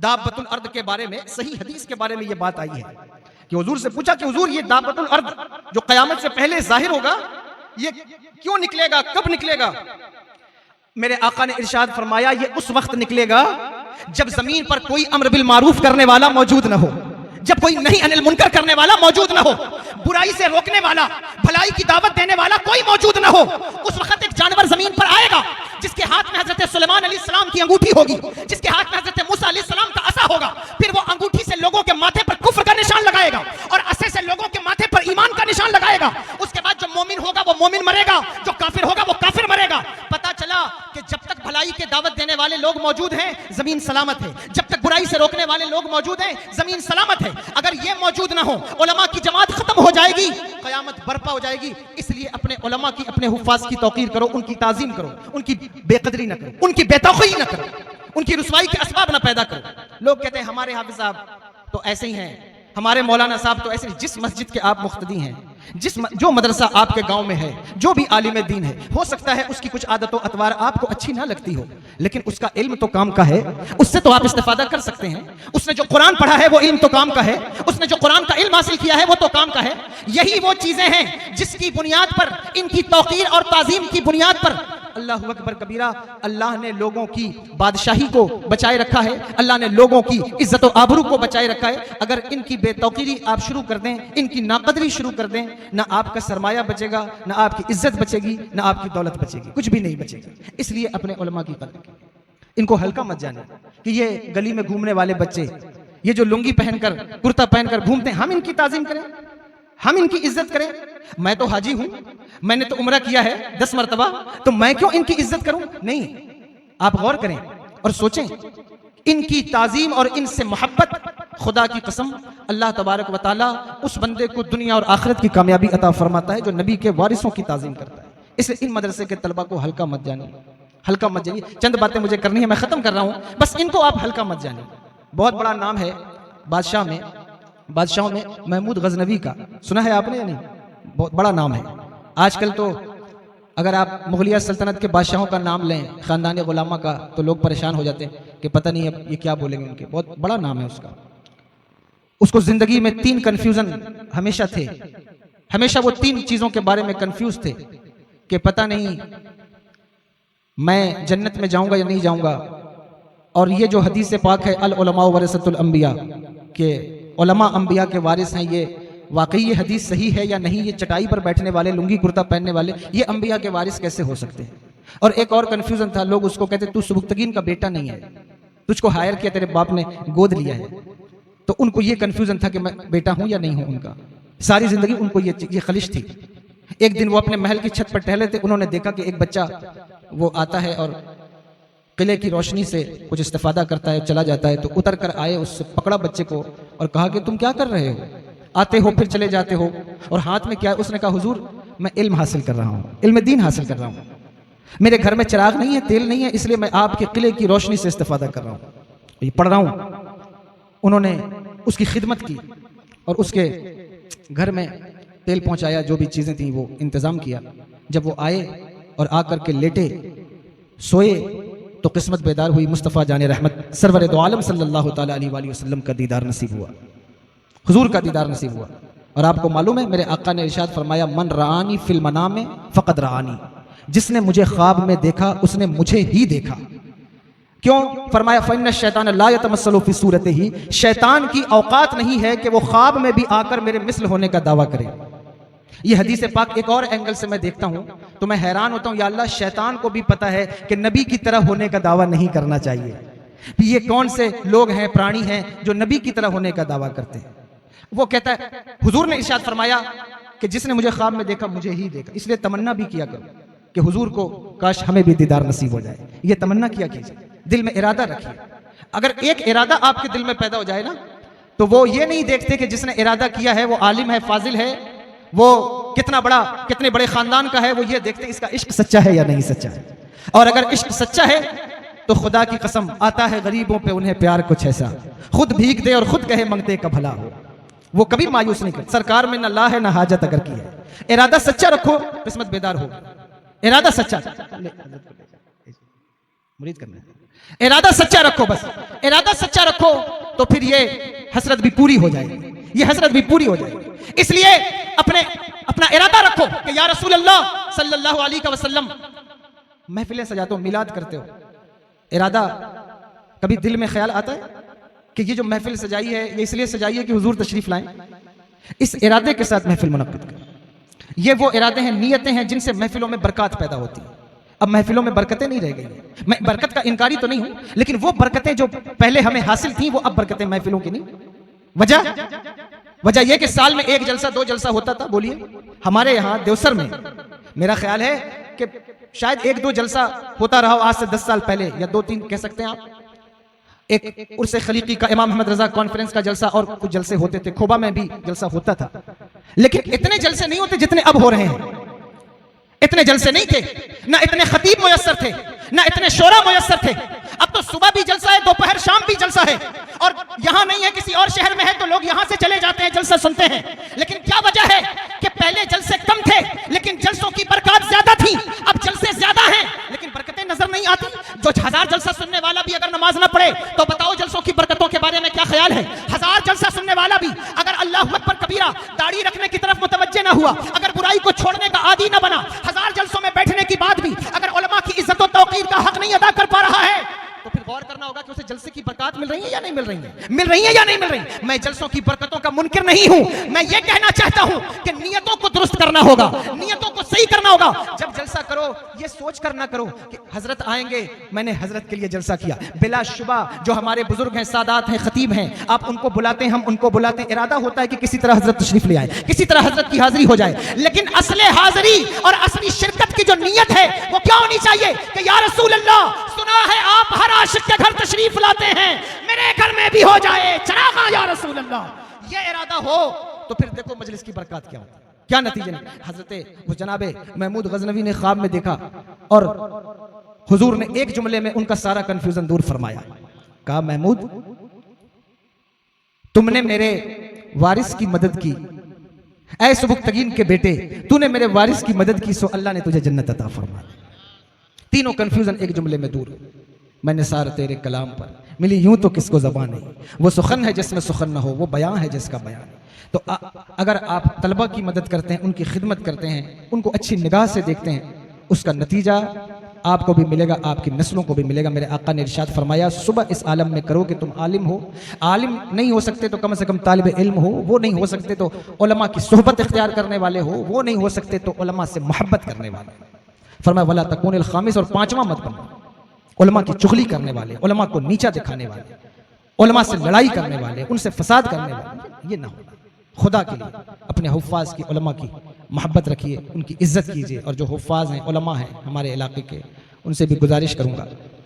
دابۃ الارض کے بارے میں صحیح حدیث کے بارے میں یہ بات آئی ہے کہ حضور سے پوچھا کہ حضور یہ دابۃ الارض جو قیامت سے پہلے ظاہر ہوگا یہ کیوں نکلے گا، کب نکلے گا؟ میرے آقا نے ارشاد فرمایا یہ اس وقت نکلے گا جب زمین پر کوئی امر بالمعروف کرنے والا موجود نہ ہو، جب کوئی نہی عن المنکر کرنے والا موجود نہ ہو، برائی سے روکنے والا، بھلائی کی دعوت دینے والا کوئی موجود نہ ہو۔ اس وقت ایک جانور زمین پر آئے گا جس کے ہاتھ میں حضرت سلیمان علیہ السلام کی انگوٹھی ہوگی، جس کے ہاتھ میں حضرت موسیٰ علیہ السلام کا عصا ہوگا۔ پھر وہ انگوٹھی سے لوگوں کے ماتھے پر کفر کا نشان لگائے گا اور عصے سے لوگوں کے ماتھے پر ایمان کا نشان لگائے گا۔ اس کے بعد جو مومن ہوگا وہ مومن مرے گا، جو کافر ہوگا وہ کافر مرے گا۔ پتہ چلا کہ جب تک بھلائی کے دعوت دینے والے لوگ موجود ہیں زمین سلامت ہے، جب تک برائی سے روکنے والے لوگ موجود ہیں زمین سلامت ہے۔ اگر یہ موجود نہ ہو، علماء کی جماعت ختم ہو جائے گی، قیامت برپا ہو جائے گی۔ اس لیے اپنے علماء کی، اپنے حفاظ کی توقیر کرو، ان کی تعظیم کرو، ان کی بے قدری نہ کرو، ان کی بے توقعی نہ کرو، ان کی رسوائی کے اسباب نہ پیدا کرو۔ لوگ کہتے ہیں ہمارے حافظ صاحب تو ایسے ہی ہیں، ہمارے مولانا صاحب تو ایسے ہی۔ جس مسجد کے آپ مقتدی ہیں، جو مدرسہ آپ کے گاؤں میں ہے، جو بھی عالم دین ہے، ہو سکتا ہے اس کی کچھ عادت و اطوار آپ کو اچھی نہ لگتی ہو، لیکن اس کا علم تو کام کا ہے، اس سے تو آپ استفادہ کر سکتے ہیں۔ اس نے جو قرآن پڑھا ہے وہ علم تو کام کا ہے، اس نے جو قرآن کا علم حاصل کیا ہے وہ تو کام کا ہے۔ یہی وہ چیزیں ہیں جس کی بنیاد پر، ان کی توقیر اور تعظیم کی بنیاد پر اللہ اکبر کبیرہ، اللہ نے لوگوں کی بادشاہی کو بچائے رکھا ہے، اللہ نے لوگوں کی عزت و آبرو کو بچائے رکھا ہے۔ اگر ان کی بے توقیری آپ شروع کر دیں، ان کی ناقدری شروع کر دیں، نہ آپ کا سرمایہ بچے گا، نہ آپ کی عزت بچے گی، نہ آپ کی دولت بچے گی، کچھ بھی نہیں بچے گا۔ اس لیے اپنے علماء کی قدر کریں، ان کو ہلکا مت جانے کہ یہ گلی میں گھومنے والے بچے، یہ جو لنگی پہن کر، کرتا پہن کر گھومتے ہیں، ہم ان کی تعظیم کریں، ہم ان کی عزت کریں۔ میں تو حاجی ہوں، میں نے تو عمرہ کیا ہے 10 مرتبہ، تو میں کیوں ان کی عزت کروں؟ نہیں، آپ غور کریں اور سوچیں، ان کی تعظیم اور ان سے محبت، خدا کی قسم اللہ تبارک و تعالیٰ اس بندے کو دنیا اور آخرت کی کامیابی عطا فرماتا ہے جو نبی کے وارثوں کی تعظیم کرتا ہے۔ اس لیے ان مدرسے کے طلبہ کو ہلکا مت جانیے، ہلکا مت جانیے۔ چند باتیں مجھے کرنی ہے، میں ختم کر رہا ہوں، بس ان کو آپ ہلکا مت جانیے۔ بہت بڑا نام ہے بادشاہوں میں محمود غزنوی کا، سنا ہے آپ نے یا نہیں؟ بہت بڑا نام ہے۔ آج کل تو اگر آپ مغلیہ سلطنت کے بادشاہوں کا نام لیں، خاندان غلامہ کا، تو لوگ پریشان ہو جاتے ہیں کہ پتہ نہیں اب یہ کیا بولیں گے۔ ان کے بہت بڑا نام ہے اس کا۔ اس کو زندگی میں 3 کنفیوژن ہمیشہ تھے، ہمیشہ وہ 3 چیزوں کے بارے میں کنفیوز تھے کہ پتہ نہیں میں جنت میں جاؤں گا یا نہیں جاؤں گا۔ اور یہ جو حدیث پاک ہے العلماء ورثۃ الانبیاء، کہ علماء انبیاء کے وارث ہیں، یہ واقعی یہ حدیث صحیح ہے یا نہیں؟ یہ چٹائی پر بیٹھنے والے، لنگی کرتا پہننے والے، یہ انبیاء کے وارث کیسے ہو سکتے ہیں؟ اور ایک اور کنفیوژن تھا، لوگ اس کو کہتے تو سبکتگین کا بیٹا نہیں ہے، تجھ کو ہائر کیا، تیرے باپ نے گود لیا ہے۔ تو ان کو یہ کنفیوژن تھا کہ میں بیٹا ہوں یا نہیں ہوں ان کا۔ ساری زندگی ان کو یہ خلش تھی۔ ایک دن وہ اپنے محل کی چھت پر ٹہلے تھے، انہوں نے دیکھا کہ ایک بچہ وہ آتا ہے اور قلعے کی روشنی سے کچھ استفادہ کرتا ہے، چلا جاتا ہے۔ تو اتر کر آئے، اس سے پکڑا بچے کو اور کہا کہ تم کیا کر رہے ہو؟ آتے ہو پھر چلے جاتے ہو، اور ہاتھ میں کیا ہے؟ اس نے کہا حضور میں علم حاصل کر رہا ہوں، علم دین حاصل کر رہا ہوں، میرے گھر میں چراغ نہیں ہے، تیل نہیں ہے، اس لیے میں آپ کے قلعے کی روشنی سے استفادہ کر رہا ہوں، یہ پڑھ رہا ہوں۔ انہوں نے اس کی خدمت کی اور اس کے گھر میں تیل پہنچایا، جو بھی چیزیں تھیں وہ انتظام کیا۔ جب وہ آئے اور آ کر کے لیٹے، سوئے، تو قسمت بیدار ہوئی، مصطفیٰ جان رحمت سرور دو عالم صلی اللہ تعالیٰ علیہ وآلہ وسلم کا دیدار نصیب ہوا، حضور کا دیدار نصیب ہوا۔ اور آپ کو معلوم ہے میرے آقا نے ارشاد فرمایا من رآنی فی المنام فقد رآنی، جس نے مجھے خواب میں دیکھا اس نے مجھے ہی دیکھا۔ کیوں؟ فرمایا فإن الشیطان لا یتمثل فی صورتہ، شیطان کی اوقات نہیں ہے کہ وہ خواب میں بھی آ کر میرے مثل ہونے کا دعویٰ کرے۔ یہ حدیث پاک ایک اور اینگل سے میں دیکھتا ہوں تو میں حیران ہوتا ہوں، یا اللہ شیطان کو بھی پتہ ہے کہ نبی کی طرح ہونے کا دعویٰ نہیں کرنا چاہیے۔ یہ کون سے لوگ ہیں، پرانی ہیں، جو نبی کی طرح ہونے کا دعویٰ کرتے ہیں؟ وہ کہتا ہے حضور نے ارشاد فرمایا کہ جس نے مجھے خواب میں دیکھا مجھے ہی دیکھا۔ اس لیے تمنا بھی کیا کرو کہ حضور کو کاش ہمیں بھی دیدار نصیب ہو جائے، یہ تمنا کیا کیجیے، دل میں ارادہ رکھیے۔ اگر ایک ارادہ آپ کے دل میں پیدا ہو جائے نا، تو وہ یہ نہیں دیکھتے کہ جس نے ارادہ کیا ہے وہ عالم ہے، فاضل ہے، وہ کتنے بڑے خاندان کا ہے، وہ یہ دیکھتے اس کا عشق سچا ہے یا نہیں سچا ہے۔ اور اگر عشق سچا ہے تو خدا کی قسم آتا ہے غریبوں پہ انہیں پیار کچھ ایسا، خود بھیگ دے اور خود کہے منگتے کا بھلا ہو، وہ کبھی مایوس نہیں کرتا۔ سرکار میں نہ لا ہے نہ حاجت اگر کی ہے، ارادہ سچا رکھو، قسمت بیدار ہو۔ ارادہ سچا، مرید کرنا ہے، ارادہ سچا رکھو، بس ارادہ سچا رکھو، تو پھر یہ حسرت بھی پوری ہو جائے گی، یہ حسرت بھی پوری ہو جائے گی۔ اس لیے اپنا ارادہ رکھو کہ یا رسول اللہ صلی اللہ علیہ وسلم، محفلیں سجاتے ہو، میلاد کرتے ہو، ارادہ کبھی دل میں خیال آتا ہے کہ یہ جو محفل سجائی ہے یہ اس لیے سجائی ہے کہ حضور تشریف لائیں؟ اس ارادے کے ساتھ محفل منعقد کریں۔ یہ وہ ارادے ہیں، نیتیں ہیں جن سے محفلوں میں برکات پیدا ہوتی ہیں۔ اب محفلوں میں برکتیں نہیں رہ گئی ہیں، میں برکت کا انکاری تو نہیں ہوں، لیکن وہ برکتیں جو پہلے ہمیں حاصل تھیں وہ اب برکتیں محفلوں کی نہیں۔ وجہ یہ کہ سال میں 1 جلسہ 2 جلسہ ہوتا تھا۔ بولیے ہمارے یہاں دیوسر میں میرا خیال ہے کہ شاید 1-2 جلسہ ہوتا رہا آج سے 10 سال پہلے، یا 2-3 کہہ سکتے ہیں آپ۔ ایک عرس خلیقی کا امام محمد رضا کانفرنس کا جلسہ اور کچھ جلسے ہوتے تھے، کھوبا میں بھی جلسہ ہوتا تھا، لیکن اتنے جلسے نہیں ہوتے جتنے اب ہو رہے ہیں۔ اتنے جلسے نہیں تھے، نہ اتنے خطیب میسر تھے، نہ اتنے شورا میسر تھے۔ اب تو صبح بھی جلسہ ہے، دوپہر شام بھی جلسہ ہے، اور یہاں نہیں ہے کسی اور شہر میں ہے تو لوگ یہاں سے چلے جاتے ہیں، جلسہ سنتے ہیں۔ لیکن کیا وجہ ہے کہ پہلے جلسے کم تھے لیکن جلسوں کی برکات زیادہ تھی، اب جلسے زیادہ ہیں لیکن برکتیں نظر نہیں آتی۔ جو 1000 جلسہ سننے والا بھی اگر نماز نہ پڑھے تو بتاؤ جلسوں کی برکتوں کے بارے میں کیا خیال ہے؟ 1000 جلسہ سننے والا بھی اگر اللہ اکبر کبیرہ داڑھی رکھنے کی طرف متوجہ نہ ہوا، اگر برائی کو چھوڑنے کا عادی نہ بنا، 1000 جلسوں میں بیٹھنے کی بعد بھی اگر علماء کی عزت و توقیر کا حق نہیں ادا کر پا رہا ہے، تو پھر غور کرنا ہوگا کہ اسے جلسے کی برکات مل رہی ہیں یا نہیں مل رہی ہیں، مل رہی ہیں یا نہیں مل رہی ہیں۔ میں جلسوں کی برکتوں کا منکر نہیں ہوں، میں یہ کہنا چاہتا ہوں کہ نیتوں کو درست کرنا ہوگا، نیتوں کو صحیح کرنا ہوگا۔ جب جلسہ کرو یہ سوچ کر نہ کرو کہ حضرت آئیں گے، میں نے حضرت کے لیے جلسہ کیا۔ بلا شبہ جو ہمارے بزرگ ہیں، سادات ہیں، خطیب ہیں، آپ ان کو بلاتے ہیں، ہم ان کو بلاتے ہیں، ارادہ ہوتا ہے کہ کسی طرح حضرت تشریف لے آئے، کسی طرح حضرت کی حاضری ہو جائے، لیکن اصل حاضری اور اصلی شرکت کی جو نیت ہے وہ کیا ہونی چاہیے کہ یا رسول اللہ سنا ہے آپ ہر عاشق کے گھر تشریف لاتے ہیں، میرے گھر میں بھی ہو جائے چراغاں یا رسول اللہ۔ یہ ارادہ ہو تو پھر دیکھو مجلس کی برکات کیا ہوتی ہے، کیا نتیجے نے۔ حضرت جناب محمود غزنوی نے خواب میں دیکھا اور حضور نے ایک جملے میں ان کا سارا کنفیوژن دور فرمایا۔ کہا محمود تم نے میرے وارث کی مدد کی، اے سبکتگین کے بیٹے تو نے میرے وارث کی مدد کی، سو اللہ نے تجھے جنت عطا فرمائی۔ تینوں کنفیوژن ایک جملے میں دور۔ میں نے سار تیرے کلام پر ملی یوں تو کس کو زبان نہیں، وہ سخن ہے جس میں سخن نہ ہو، وہ بیان ہے جس کا بیان۔ تو اگر آپ طلبہ کی مدد کرتے ہیں، ان کی خدمت کرتے ہیں، ان کو اچھی نگاہ سے دیکھتے ہیں، اس کا نتیجہ آپ کو بھی ملے گا، آپ کی نسلوں کو بھی ملے گا۔ میرے آقا نے ارشاد فرمایا صبح اس عالم میں کرو کہ تم عالم ہو، عالم نہیں ہو سکتے تو کم سے کم طالب علم ہو، وہ نہیں ہو سکتے تو علماء کی صحبت اختیار کرنے والے ہو، وہ نہیں ہو سکتے تو علماء سے محبت کرنے والے۔ فرمایا ولا تکون الخامس، اور 5واں مت بنو، علماء کی چغلی کرنے والے، علماء کو نیچا دکھانے والے، علماء سے لڑائی کرنے والے، ان سے فساد کرنے والے، یہ نہ ہونا۔ خدا کے لیے اپنے حفاظ کی، علماء کی محبت رکھیے، ان کی عزت کیجیے، اور جو حفاظ ہیں، علماء ہیں ہمارے علاقے کے، ان سے بھی گزارش کروں گا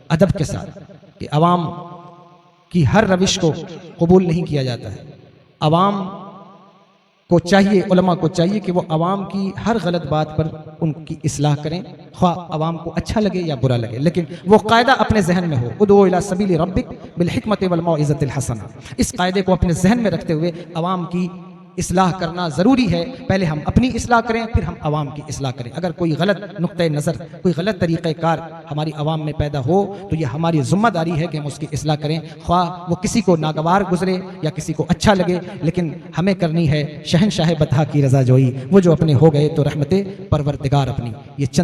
ادب کے ساتھ کہ عوام کی ہر روش کو قبول نہیں کیا جاتا ہے۔ عوام کو چاہیے، علماء کو چاہیے کہ وہ عوام کی ہر غلط بات پر ان کی اصلاح کریں، خواہ عوام کو اچھا لگے یا برا لگے، لیکن وہ قاعدہ اپنے ذہن میں ہو، ادعو الی سبیل ربک بالحکمت والموعظۃ الحسنہ۔ اس قاعدے کو اپنے ذہن میں رکھتے ہوئے عوام کی اصلاح کرنا ضروری ہے۔ پہلے ہم اپنی اصلاح کریں، پھر ہم عوام کی اصلاح کریں۔ اگر کوئی غلط نقطہ نظر، کوئی غلط طریقہ کار ہماری عوام میں پیدا ہو تو یہ ہماری ذمہ داری ہے کہ ہم اس کی اصلاح کریں، خواہ وہ کسی کو ناگوار گزرے یا کسی کو اچھا لگے، لیکن ہمیں کرنی ہے شہنشاہ بطحا کی رضا جوئی۔ وہ جو اپنے ہو گئے تو رحمت پروردگار اپنی۔ یہ چند